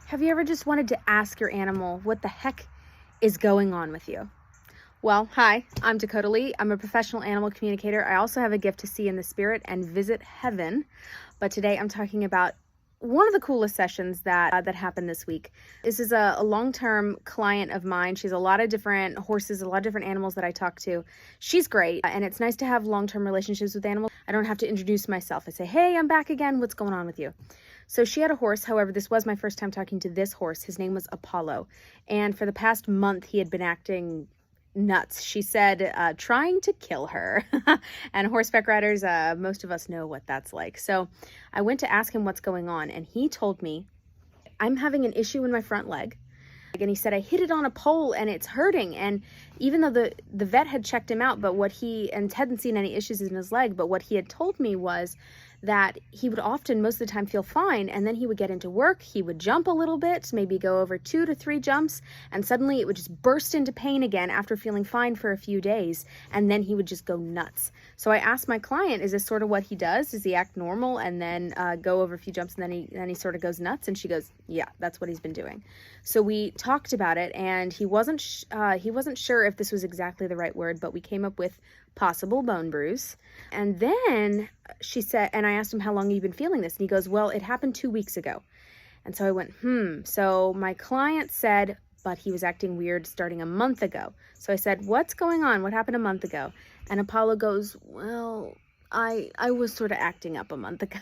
Have you ever just wanted to ask your animal what the heck is going on with you? Well, hi, I'm Dakota Lee. I'm a professional animal communicator. I also have a gift to see in the spirit and visit heaven. But today I'm talking about one of the coolest sessions that happened this week. This is a long-term client of mine. She has a lot of different horses, a lot of different animals that I talk to. She's great, and it's nice to have long-term relationships with animals. I don't have to introduce myself. I say, hey, I'm back again. What's going on with you? So she had a horse. However, this was my first time talking to this horse. His name was Apollo. And for the past month, he had been acting nuts. She said, trying to kill her. And horseback riders, most of us know what that's like. So I went to ask him what's going on, and he told me, I'm having an issue in my front leg. And he said, I hit it on a pole and it's hurting. And even though the vet had checked him out, but hadn't seen any issues in his leg, but what he had told me was that he would often, most of the time, feel fine. And then he would get into work, he would jump a little bit, maybe go over 2 to 3 jumps, and suddenly it would just burst into pain again after feeling fine for a few days. And then he would just go nuts. So I asked my client, is this sort of what he does? Does he act normal and then go over a few jumps and then he sort of goes nuts? And she goes, yeah, that's what he's been doing. So we talked about it, and he wasn't sure if this was exactly the right word, but we came up with possible bone bruise. And then she said, and I asked him, how long have you been feeling this? And he goes, well, it happened 2 weeks ago. And so I went, So my client said, but he was acting weird starting a month ago. So I said, what's going on? What happened a month ago? And Apollo goes, well, I was sort of acting up a month ago.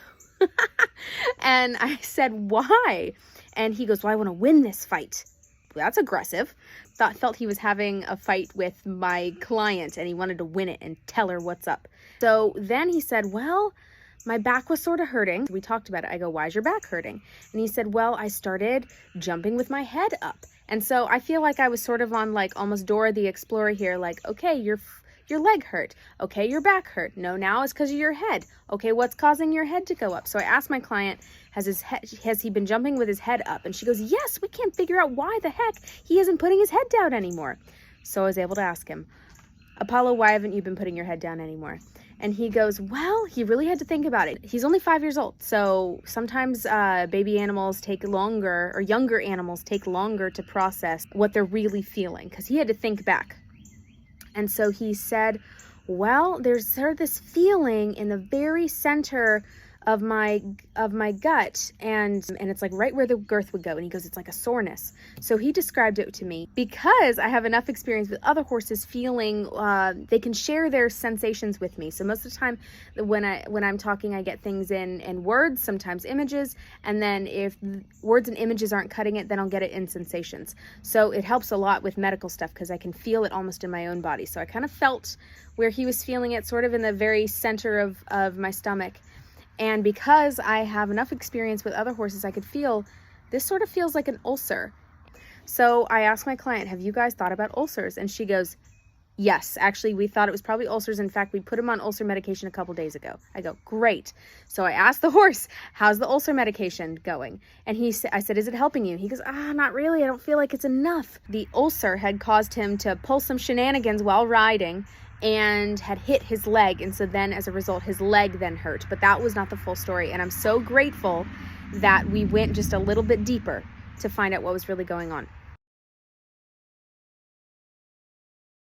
And I said, why? And he goes, well, I want to win this fight. Well, that's aggressive. Felt he was having a fight with my client and he wanted to win it and tell her what's up. So then he said, well, my back was sort of hurting. We talked about it. I go, why is your back hurting? And he said, well, I started jumping with my head up. And so I feel like I was sort of on like almost Dora the Explorer here. Like, okay, your leg hurt. Okay, your back hurt. No, now it's because of your head. Okay, what's causing your head to go up? So I asked my client, has he been jumping with his head up? And she goes, yes, we can't figure out why the heck he isn't putting his head down anymore. So I was able to ask him, Apollo, why haven't you been putting your head down anymore? And he goes, well, he really had to think about it. He's only 5 years old. So sometimes baby animals take longer, or younger animals take longer to process what they're really feeling, because he had to think back. And so he said, well, there's sort of this feeling in the very center of my gut, and it's like right where the girth would go. And he goes, it's like a soreness. So he described it to me because I have enough experience with other horses feeling, they can share their sensations with me. So most of the time when I'm talking, I get things in words, sometimes images. And then if words and images aren't cutting it, then I'll get it in sensations. So it helps a lot with medical stuff because I can feel it almost in my own body. So I kind of felt where he was feeling it sort of in the very center of my stomach. And because I have enough experience with other horses, I could feel this sort of feels like an ulcer. So I asked my client, have you guys thought about ulcers? And she goes, yes, actually, we thought it was probably ulcers. In fact, we put him on ulcer medication a couple days ago. I go, great. So I asked the horse, how's the ulcer medication going? And I said, is it helping you? He goes, not really. I don't feel like it's enough. The ulcer had caused him to pull some shenanigans while riding and had hit his leg. And so then as a result, his leg then hurt. But that was not the full story. And I'm so grateful that we went just a little bit deeper to find out what was really going on.